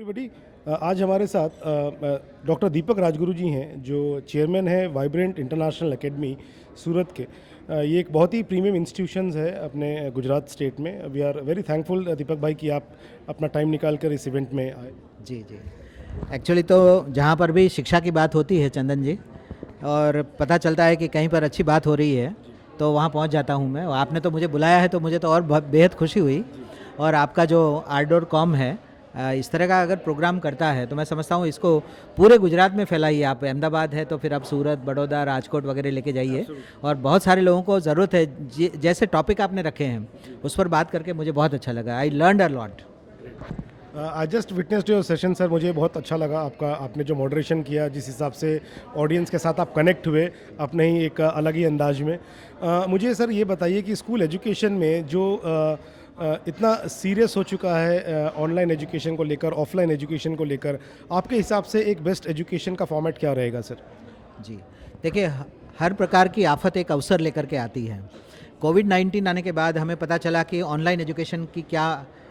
Everybody. आज हमारे साथ डॉक्टर दीपक राजगुरु जी हैं जो चेयरमैन हैं वाइब्रेंट इंटरनेशनल एकेडमी सूरत के। ये एक बहुत ही प्रीमियम इंस्टीट्यूशंस है अपने गुजरात स्टेट में। वी आर वेरी थैंकफुल दीपक भाई कि आप अपना टाइम निकाल कर इस इवेंट में आए। जी जी। एक्चुअली तो जहाँ पर भी शिक्षा की बात होती है चंदन जी, और पता चलता है कि कहीं पर अच्छी बात हो रही है तो वहाँ पहुँच जाता हूँ मैं। और आपने तो मुझे बुलाया है तो मुझे तो और बेहद खुशी हुई। और आपका जो आर्डोर कॉम है इस तरह का अगर प्रोग्राम करता है तो मैं समझता हूँ इसको पूरे गुजरात में फैलाइए। आप अहमदाबाद है तो फिर आप सूरत, बड़ौदा, राजकोट वगैरह लेके जाइए। और बहुत सारे लोगों को ज़रूरत है। जैसे टॉपिक आपने रखे हैं उस पर बात करके मुझे बहुत अच्छा लगा। I learned a lot. I just witnessed your session sir. मुझे बहुत अच्छा लगा आपने जो मॉडरेशन किया, जिस हिसाब से ऑडियंस के साथ आप कनेक्ट हुए अपने ही एक अलग ही अंदाज में। मुझे सर ये बताइए कि स्कूल एजुकेशन में जो इतना सीरियस हो चुका है ऑनलाइन एजुकेशन को लेकर, ऑफलाइन एजुकेशन को लेकर, आपके हिसाब से एक बेस्ट एजुकेशन का फॉर्मेट क्या रहेगा सर? जी देखिए, हर प्रकार की आफत एक अवसर लेकर के आती है। कोविड-19 आने के बाद हमें पता चला कि ऑनलाइन एजुकेशन की क्या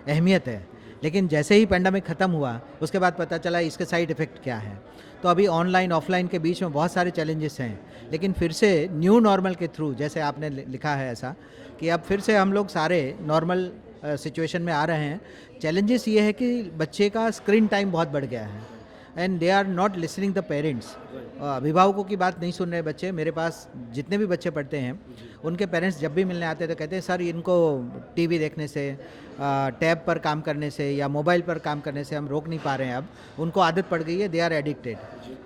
अहमियत है, लेकिन जैसे ही पेंडेमिक ख़त्म हुआ उसके बाद पता चला इसके साइड इफ़ेक्ट क्या है। तो अभी ऑनलाइन ऑफलाइन के बीच में बहुत सारे चैलेंजेस हैं, लेकिन फिर से न्यू नॉर्मल के थ्रू, जैसे आपने लिखा है ऐसा, कि अब फिर से हम लोग सारे नॉर्मल सिचुएशन में आ रहे हैं। चैलेंजेस ये है कि बच्चे का स्क्रीन टाइम बहुत बढ़ गया है and they are not listening the parents. अभिभावकों की बात नहीं सुन रहे बच्चे। मेरे पास जितने भी बच्चे पढ़ते हैं उनके पेरेंट्स जब भी मिलने आते हैं तो कहते हैं सर इनको टीवी देखने से, टैब पर काम करने से या मोबाइल पर काम करने से हम रोक नहीं पा रहे हैं। अब उनको आदत पड़ गई है, दे आर एडिक्टेड।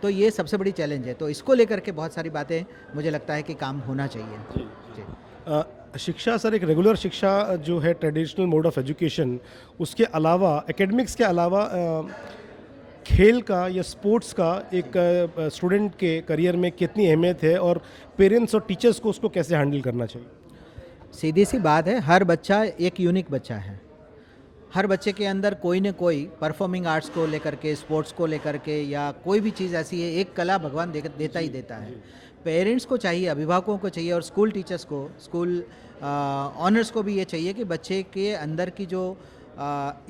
तो ये सबसे बड़ी चैलेंज है। तो इसको लेकर के बहुत सारी बातें मुझे लगता है कि काम होना चाहिए। जी। शिक्षा सर, एक रेगुलर शिक्षा जो है ट्रेडिशनल मोड ऑफ एजुकेशन, उसके अलावा एकेडमिक्स के अलावा खेल का या स्पोर्ट्स का एक स्टूडेंट के करियर में कितनी अहमियत है और पेरेंट्स और टीचर्स को उसको कैसे हैंडल करना चाहिए? सीधी सी बात है, हर बच्चा एक यूनिक बच्चा है। हर बच्चे के अंदर कोई न कोई परफॉर्मिंग आर्ट्स को लेकर के, स्पोर्ट्स को लेकर के, या कोई भी चीज़ ऐसी है, एक कला भगवान देता ही देता है। पेरेंट्स को चाहिए, अभिभावकों को चाहिए, और स्कूल टीचर्स को, स्कूल ऑनर्स को भी ये चाहिए कि बच्चे के अंदर की जो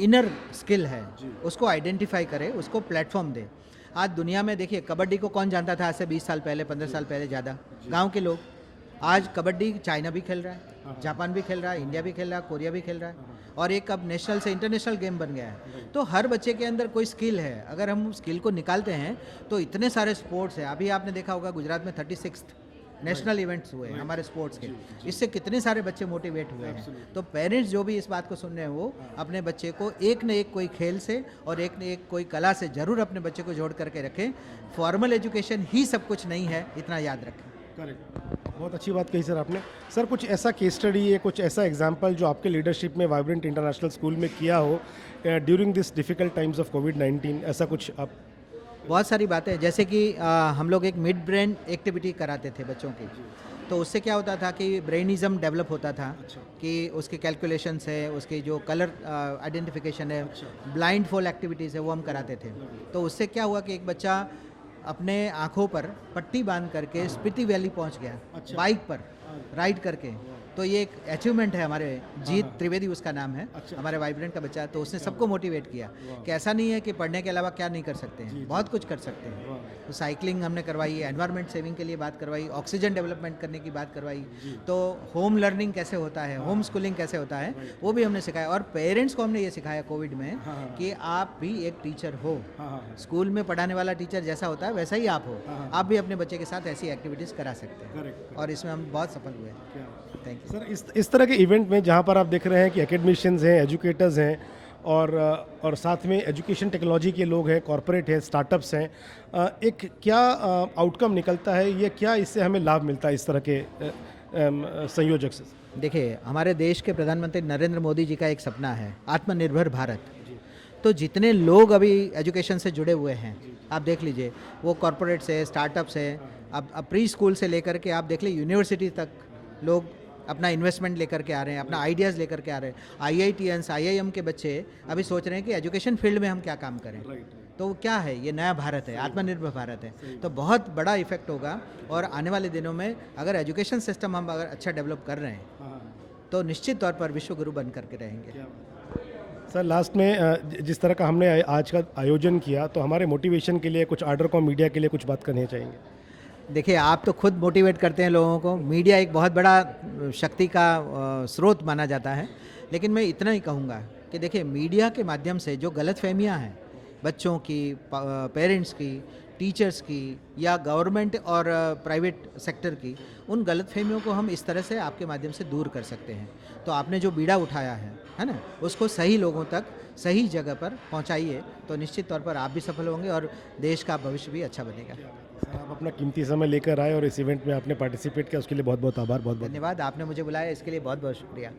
इनर स्किल है उसको आइडेंटिफाई करे, उसको प्लेटफॉर्म दे। आज दुनिया में देखिए, कबड्डी को कौन जानता था आज से 20 साल पहले, 15 साल पहले? ज़्यादा गांव के लोग। आज कबड्डी चाइना भी खेल रहा है, जापान भी खेल रहा है, इंडिया भी खेल रहा है, कोरिया भी खेल रहा है, और एक अब नेशनल से इंटरनेशनल गेम बन गया है। तो हर बच्चे के अंदर कोई स्किल है, अगर हम स्किल को निकालते हैं तो इतने सारे स्पोर्ट्स हैं। अभी आपने देखा होगा गुजरात में 36 नेशनल इवेंट्स हुए हैं हमारे स्पोर्ट्स के। इससे कितने सारे बच्चे मोटिवेट हुए हैं। तो पेरेंट्स जो भी इस बात को सुन रहे हैं वो अपने बच्चे को एक न एक कोई खेल से और एक न एक कोई कला से ज़रूर अपने बच्चे को जोड़ करके रखें। फॉर्मल एजुकेशन ही सब कुछ नहीं है, इतना याद रखें। करेक्ट, बहुत अच्छी बात कही सर आपने। सर, कुछ ऐसा केस स्टडी है, कुछ ऐसा एग्जाम्पल जो आपके लीडरशिप में वाइब्रेंट इंटरनेशनल स्कूल में किया हो during this difficult times of कोविड-19, ऐसा कुछ आप? बहुत सारी बातें, जैसे कि हम लोग एक मिड ब्रेन एक्टिविटी कराते थे बच्चों की। तो उससे क्या होता था कि ब्रेनिज़म डेवलप होता था। कि उसके कैलकुलेशंस है, उसकी जो कलर आइडेंटिफिकेशन है, ब्लाइंड फॉल एक्टिविटीज़ है, वो हम कराते थे। तो उससे क्या हुआ कि एक बच्चा अपने आँखों पर पट्टी बांध करके स्पीति वैली पहुँच गया, बाइक पर राइड करके। तो ये एक अचीवमेंट है हमारे। जीत त्रिवेदी उसका नाम है, हमारे वाइब्रेंट का बच्चा। तो उसने सबको मोटिवेट किया कि ऐसा नहीं है कि पढ़ने के अलावा क्या नहीं कर सकते हैं, बहुत कुछ कर सकते हैं। तो साइकिलिंग हमने करवाई, एनवायरनमेंट सेविंग के लिए बात करवाई, ऑक्सीजन डेवलपमेंट करने की बात करवाई। तो होम लर्निंग कैसे होता है, होम स्कूलिंग कैसे होता है, वो भी हमने सिखाया। और पेरेंट्स को हमने ये सिखाया कोविड में कि आप भी एक टीचर हो। स्कूल में पढ़ाने वाला टीचर जैसा होता है वैसा ही आप हो। आप भी अपने बच्चे के साथ ऐसी एक्टिविटीज़ करा सकते हैं, और इसमें हम बहुत सफल हुए। थैंक यू सर, इस तरह के इवेंट में जहाँ पर आप देख रहे हैं कि एकेडमिशियंस हैं, एजुकेटर्स हैं, और साथ में एजुकेशन टेक्नोलॉजी के लोग हैं, कॉरपोरेट हैं, स्टार्टअप्स हैं, एक क्या आउटकम निकलता है, ये क्या इससे हमें लाभ मिलता है इस तरह के संयोजक से? देखिए, हमारे देश के प्रधानमंत्री नरेंद्र मोदी जी का एक सपना है, आत्मनिर्भर भारत। तो जितने लोग अभी एजुकेशन से जुड़े हुए हैं, आप देख लीजिए, वो कॉरपोरेट्स है, स्टार्टअप्स है, अब प्री स्कूल से लेकर के आप देख लीजिए यूनिवर्सिटी तक लोग अपना इन्वेस्टमेंट लेकर के आ रहे हैं, अपना आइडियाज़ लेकर के आ रहे हैं। IITians, IIM के बच्चे अभी सोच रहे हैं कि एजुकेशन फील्ड में हम क्या काम करें। तो क्या है, ये नया भारत है, आत्मनिर्भर भारत है। तो बहुत बड़ा इफेक्ट होगा। और आने वाले दिनों में अगर एजुकेशन सिस्टम हम अगर अच्छा डेवलप कर रहे हैं तो निश्चित तौर पर विश्व गुरु बन करके रहेंगे। सर लास्ट में जिस तरह का हमने आज का आयोजन किया तो हमारे मोटिवेशन के लिए कुछ आर्डरकॉम मीडिया के लिए कुछ बात करनी चाहेंगे? देखिए, आप तो खुद मोटिवेट करते हैं लोगों को। मीडिया एक बहुत बड़ा शक्ति का स्रोत माना जाता है। लेकिन मैं इतना ही कहूँगा कि देखिए, मीडिया के माध्यम से जो गलतफहमियां हैं बच्चों की, पेरेंट्स की, टीचर्स की या गवर्नमेंट और प्राइवेट सेक्टर की, उन गलतफहमियों को हम इस तरह से आपके माध्यम से दूर कर सकते हैं। तो आपने जो बीड़ा उठाया है ना, उसको सही लोगों तक सही जगह पर पहुंचाइए, तो निश्चित तौर पर आप भी सफल होंगे और देश का भविष्य भी अच्छा बनेगा। सर आप अपना कीमती समय लेकर आए और इस इवेंट में आपने पार्टिसिपेट किया, उसके लिए बहुत बहुत आभार, बहुत बहुत धन्यवाद। आपने मुझे बुलाया, इसके लिए बहुत बहुत शुक्रिया।